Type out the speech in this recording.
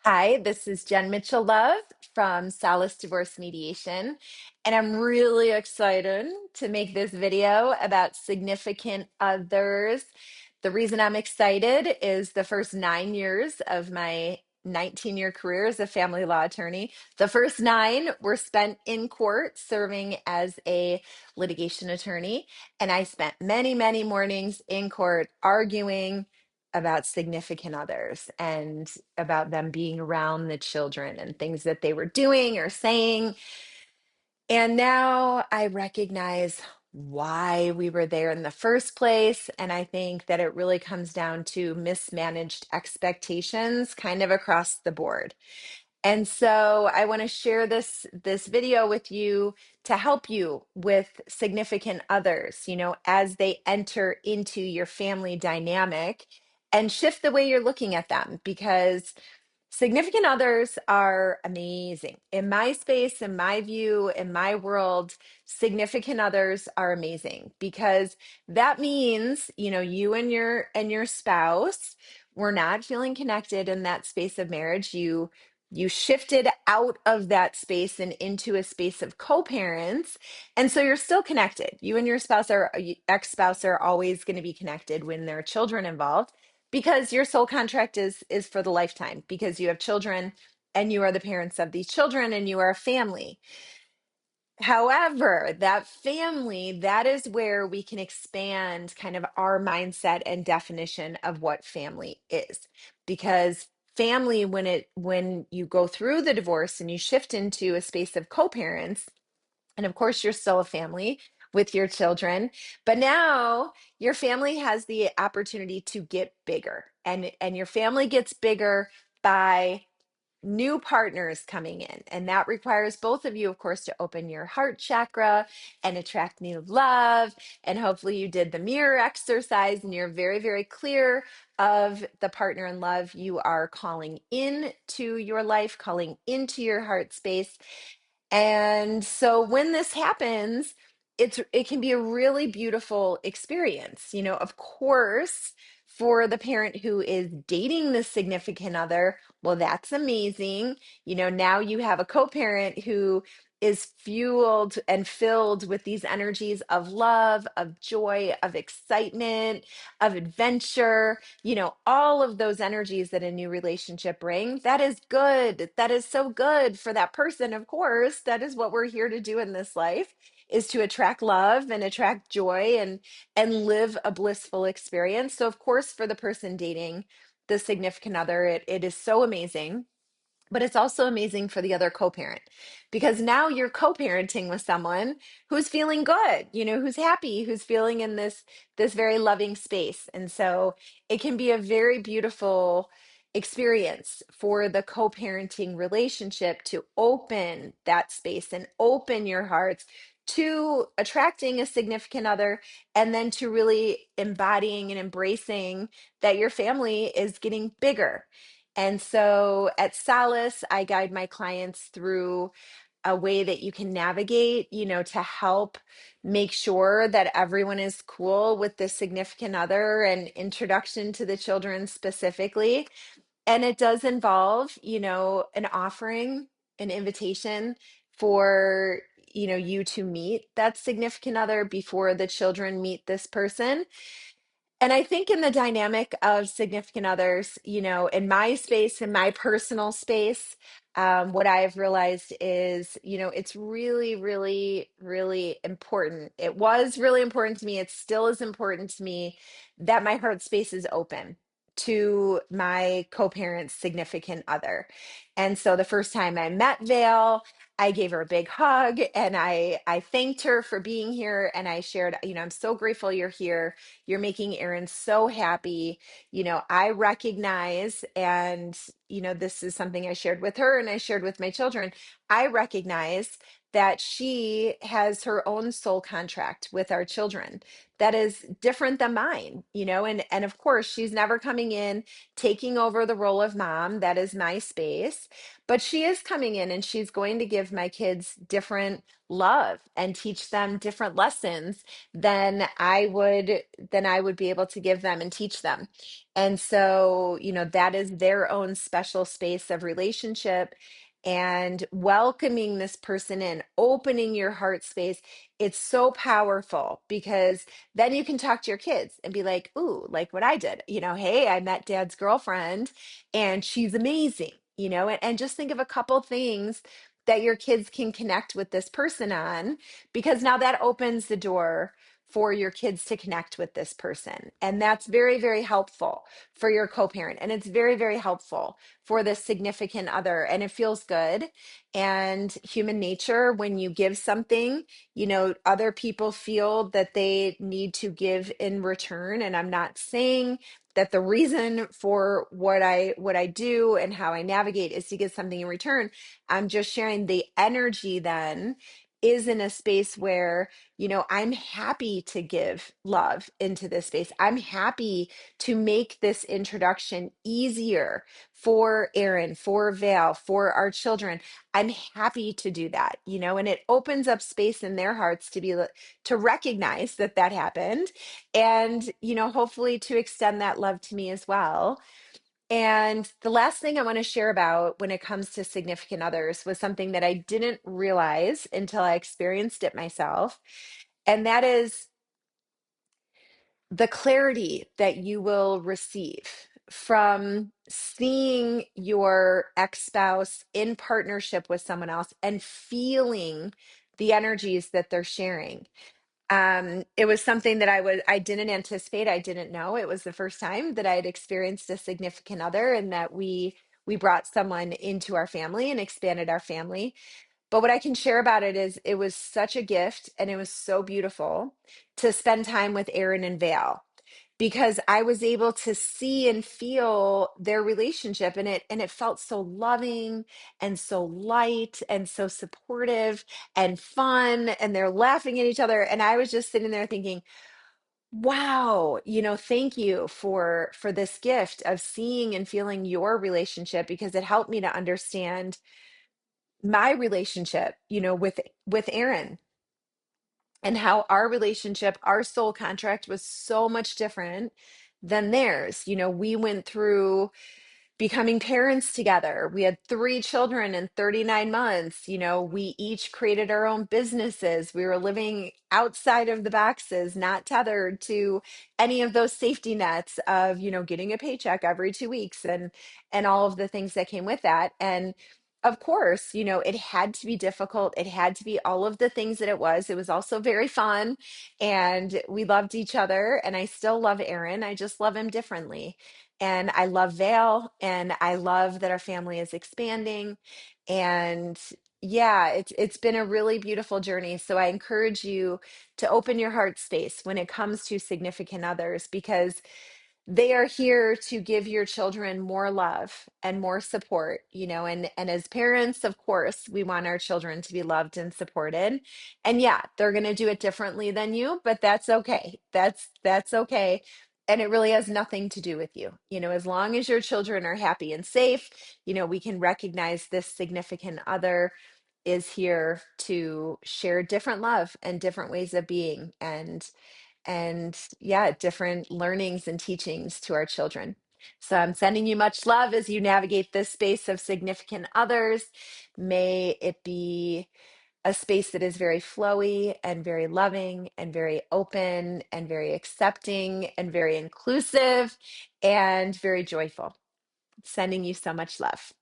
Hi, this is Jen Mitchell Love from Solace Divorce Mediation, and I'm really excited to make this video about significant others. The reason I'm excited is the first 9 years of my 19-year career as a family law attorney. The first nine were spent in court serving as a litigation attorney, and I spent many, many mornings in court arguing about significant others and about them being around the children and things that they were doing or saying. And now I recognize why we were there in the first place. And I think that it really comes down to mismanaged expectations kind of across the board. And so I want to share this video with you to help you with significant others, as they enter into your family dynamic and shift the way you're looking at them because significant others are amazing. In my space, in my view, in my world, significant others are amazing because that means, you and your spouse were not feeling connected in that space of marriage. You shifted out of that space and into a space of co-parents. And so you're still connected. You and your ex-spouse are always going to be connected when there are children involved because your soul contract is for the lifetime because you have children and you are the parents of these children and you are a family. However, that family, that is where we can expand kind of our mindset and definition of what family is. Because family, when you go through the divorce and you shift into a space of co-parents, and of course, you're still a family with your children, but now your family has the opportunity to get bigger, and your family gets bigger by new partners coming in. And that requires both of you, of course, to open your heart chakra and attract new love. And hopefully, you did the mirror exercise and you're very, very clear of the partner in love you are calling into your life, calling into your heart space. And so when this happens, it can be a really beautiful experience. Of course, for the parent who is dating the significant other, well, that's amazing. Now you have a co-parent who is fueled and filled with these energies of love, of joy, of excitement, of adventure, all of those energies that a new relationship brings. That is good. That is so good for that person. Of course, that is what we're here to do in this life, is to attract love and attract joy and live a blissful experience. So of course, for the person dating the significant other, it is so amazing. But it's also amazing for the other co-parent because now you're co-parenting with someone who's feeling good, who's happy, who's feeling in this very loving space. And so it can be a very beautiful experience for the co-parenting relationship to open that space and open your hearts to attracting a significant other, and then to really embodying and embracing that your family is getting bigger. And so at Solace, I guide my clients through a way that you can navigate, to help make sure that everyone is cool with the significant other and introduction to the children specifically. And it does involve, an offering, an invitation for, you to meet that significant other before the children meet this person. And I think in the dynamic of significant others, in my space, in my personal space, what I've realized is, it's really, really, really important. It was really important to me. It still is important to me that my heart space is open to my co-parent's significant other. And so the first time I met Vale, I gave her a big hug and I thanked her for being here. And I shared, I'm so grateful you're here. You're making Erin so happy. I recognize, and, this is something I shared with her and I shared with my children. I recognize that she has her own soul contract with our children that is different than mine, and of course she's never coming in taking over the role of mom. That is my space. But she is coming in and she's going to give my kids different love and teach them different lessons than I would be able to give them and teach them. And so, that is their own special space of relationship, and welcoming this person in, opening your heart space. It's so powerful because then you can talk to your kids and be like, ooh, like what I did, hey, I met dad's girlfriend and she's amazing, and just think of a couple things that your kids can connect with this person on, because now that opens the door for your kids to connect with this person. And that's very, very helpful for your co-parent. And it's very, very helpful for the significant other. And it feels good. And human nature, when you give something, other people feel that they need to give in return. And I'm not saying that the reason for what I do and how I navigate is to get something in return. I'm just sharing the energy then is in a space where, I'm happy to give love into this space. I'm happy to make this introduction easier for Aaron, for Val, for our children. I'm happy to do that, and it opens up space in their hearts to recognize that that happened, and, hopefully to extend that love to me as well. And the last thing I want to share about when it comes to significant others was something that I didn't realize until I experienced it myself. And that is the clarity that you will receive from seeing your ex-spouse in partnership with someone else and feeling the energies that they're sharing. It was something that I didn't anticipate. I didn't know. It was the first time that I had experienced a significant other, and that we brought someone into our family and expanded our family. But what I can share about it is it was such a gift and it was so beautiful to spend time with Aaron and Vale, because I was able to see and feel their relationship, and it felt so loving and so light and so supportive and fun, and they're laughing at each other, and I was just sitting there thinking, wow, thank you for this gift of seeing and feeling your relationship, because it helped me to understand my relationship, with Aaron, and how our relationship, our soul contract was so much different than theirs. We went through becoming parents together. We had 3 children in 39 months. We each created our own businesses. We were living outside of the boxes, not tethered to any of those safety nets of, getting a paycheck every 2 weeks, and all of the things that came with that. And of course, it had to be difficult. It had to be all of the things that it was. It was also very fun, and we loved each other. And I still love Aaron. I just love him differently. And I love Vale, and I love that our family is expanding. And yeah, it's been a really beautiful journey. So I encourage you to open your heart space when it comes to significant others, because they are here to give your children more love and more support, and as parents, of course, we want our children to be loved and supported. And yeah, they're going to do it differently than you, but that's okay. That's okay. And it really has nothing to do with you. As long as your children are happy and safe, we can recognize this significant other is here to share different love and different ways of being, and yeah, different learnings and teachings to our children. So I'm sending you much love as you navigate this space of significant others. May it be a space that is very flowy and very loving and very open and very accepting and very inclusive and very joyful. Sending you so much love.